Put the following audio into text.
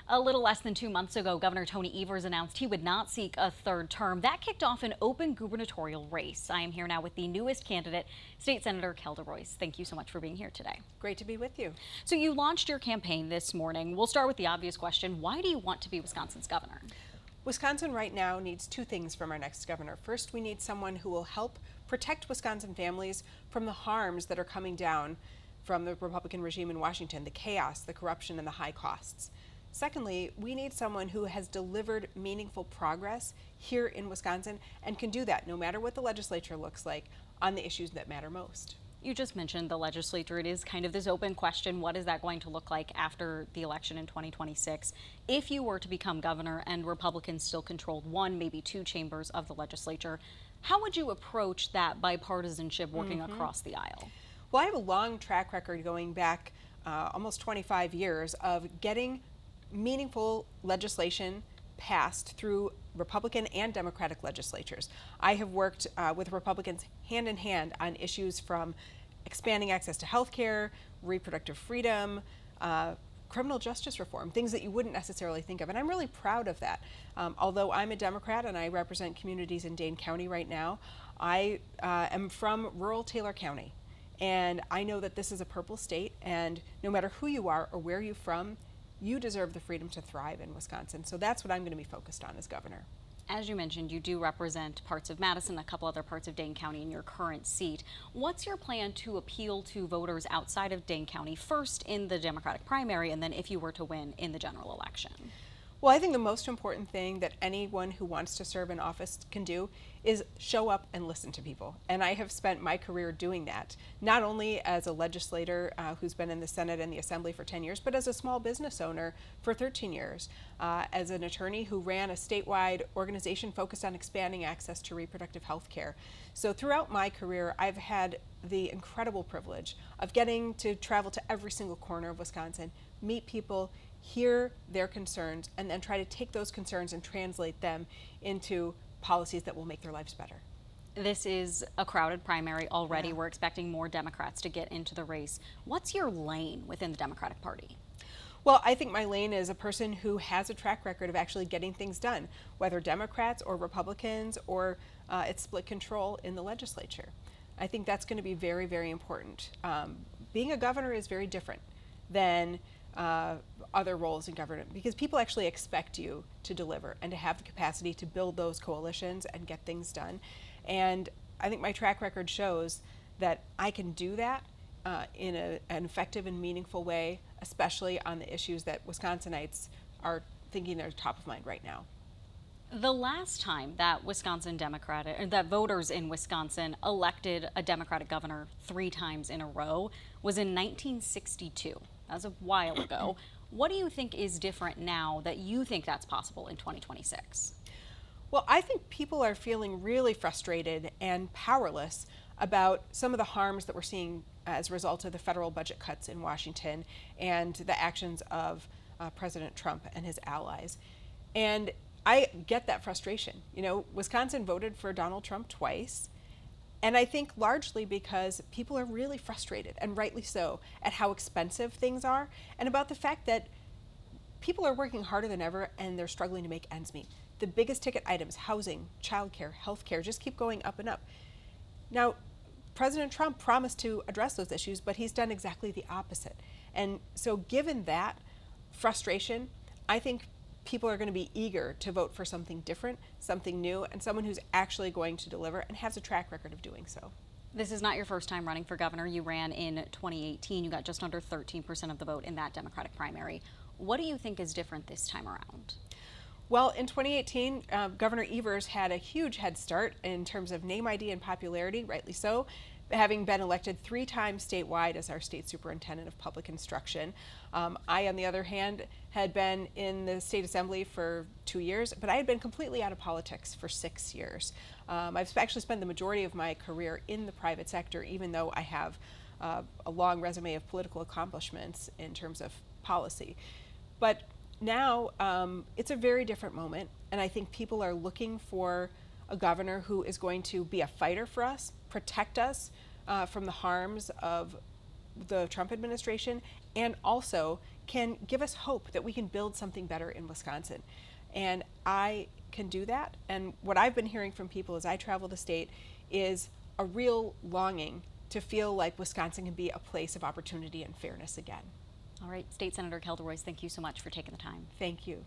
A little less than 2 months ago, Governor Tony Evers announced he would not seek a third term. That kicked off an open gubernatorial race. I am here now with the newest candidate, State Senator Kelda Roys. Thank you so much for being here today. Great to be with you. So you launched your campaign this morning. We'll start with the obvious question. Why do you want to be Wisconsin's governor? Wisconsin right now needs two things from our next governor. First, we need someone who will help protect Wisconsin families from the harms that are coming down from the Republican regime in Washington, the chaos, the corruption, and the high costs. Secondly, we need someone who has delivered meaningful progress here in Wisconsin and can do that no matter what the legislature looks like on the issues that matter most. You just mentioned the legislature. It is kind of this open question. What is that going to look like after the election in 2026? If you were to become governor and Republicans still controlled one, maybe two chambers of the legislature, how would you approach that bipartisanship working across the aisle? Well, I have a long track record going back almost 25 years of getting meaningful legislation passed through Republican and Democratic legislatures. I have worked with Republicans hand in hand on issues from expanding access to health care, reproductive freedom, criminal justice reform, things that you wouldn't necessarily think of. And I'm really proud of that. Although I'm a Democrat and I represent communities in Dane County right now, I am from rural Taylor County. And I know that this is a purple state, and no matter who you are or where you're from, you deserve the freedom to thrive in Wisconsin. So that's what I'm going to be focused on as governor. As you mentioned, you do represent parts of Madison, a couple other parts of Dane County in your current seat. What's your plan to appeal to voters outside of Dane County, first in the Democratic primary, and then if you were to win in the general election? Well, I think the most important thing that anyone who wants to serve in office can do is show up and listen to people. And I have spent my career doing that, not only as a legislator who's been in the Senate and the Assembly for 10 years, but as a small business owner for 13 years, as an attorney who ran a statewide organization focused on expanding access to reproductive health care. So throughout my career, I've had the incredible privilege of getting to travel to every single corner of Wisconsin, meet people, hear their concerns, and then try to take those concerns and translate them into policies that will make their lives better. This is a crowded primary already. Yeah. We're expecting more Democrats to get into the race. What's your lane within the Democratic Party? Well, I think my lane is a person who has a track record of actually getting things done, whether Democrats or Republicans or it's split control in the legislature. I think that's going to be very, very important. Being a governor is very different than other roles in government because people actually expect you to deliver and to have the capacity to build those coalitions and get things done. And I think my track record shows that I can do that in an effective and meaningful way, especially on the issues that Wisconsinites are thinking are top of mind right now. The last time that that voters in Wisconsin elected a Democratic governor 3 times in a row was in 1962. That was a while ago. What do you think is different now that you think that's possible in 2026? Well, I think people are feeling really frustrated and powerless about some of the harms that we're seeing as a result of the federal budget cuts in Washington and the actions of President Trump and his allies. And I get that frustration. You know, Wisconsin voted for Donald Trump twice. And I think largely because people are really frustrated, and rightly so, at how expensive things are and about the fact that people are working harder than ever and they're struggling to make ends meet. The biggest ticket items, housing, childcare, healthcare, just keep going up and up. Now, President Trump promised to address those issues, but he's done exactly the opposite. And so given that frustration, I think people are going to be eager to vote for something different, something new, and someone who's actually going to deliver and has a track record of doing so. This is not your first time running for governor. You ran in 2018. You got just under 13% of the vote in that Democratic primary. What do you think is different this time around? Well, in 2018, Governor Evers had a huge head start in terms of name ID and popularity, rightly so, having been elected 3 times statewide as our state superintendent of public instruction. I, on the other hand, had been in the state assembly for 2 years, but I had been completely out of politics for 6 years. I've actually spent the majority of my career in the private sector, even though I have a long resume of political accomplishments in terms of policy. But now it's a very different moment, and I think people are looking for a governor who is going to be a fighter for us, protect us from the harms of the Trump administration, and also can give us hope that we can build something better in Wisconsin. And I can do that. And what I've been hearing from people as I travel the state is a real longing to feel like Wisconsin can be a place of opportunity and fairness again. All right, State Senator Kelda Roys, thank you so much for taking the time. Thank you.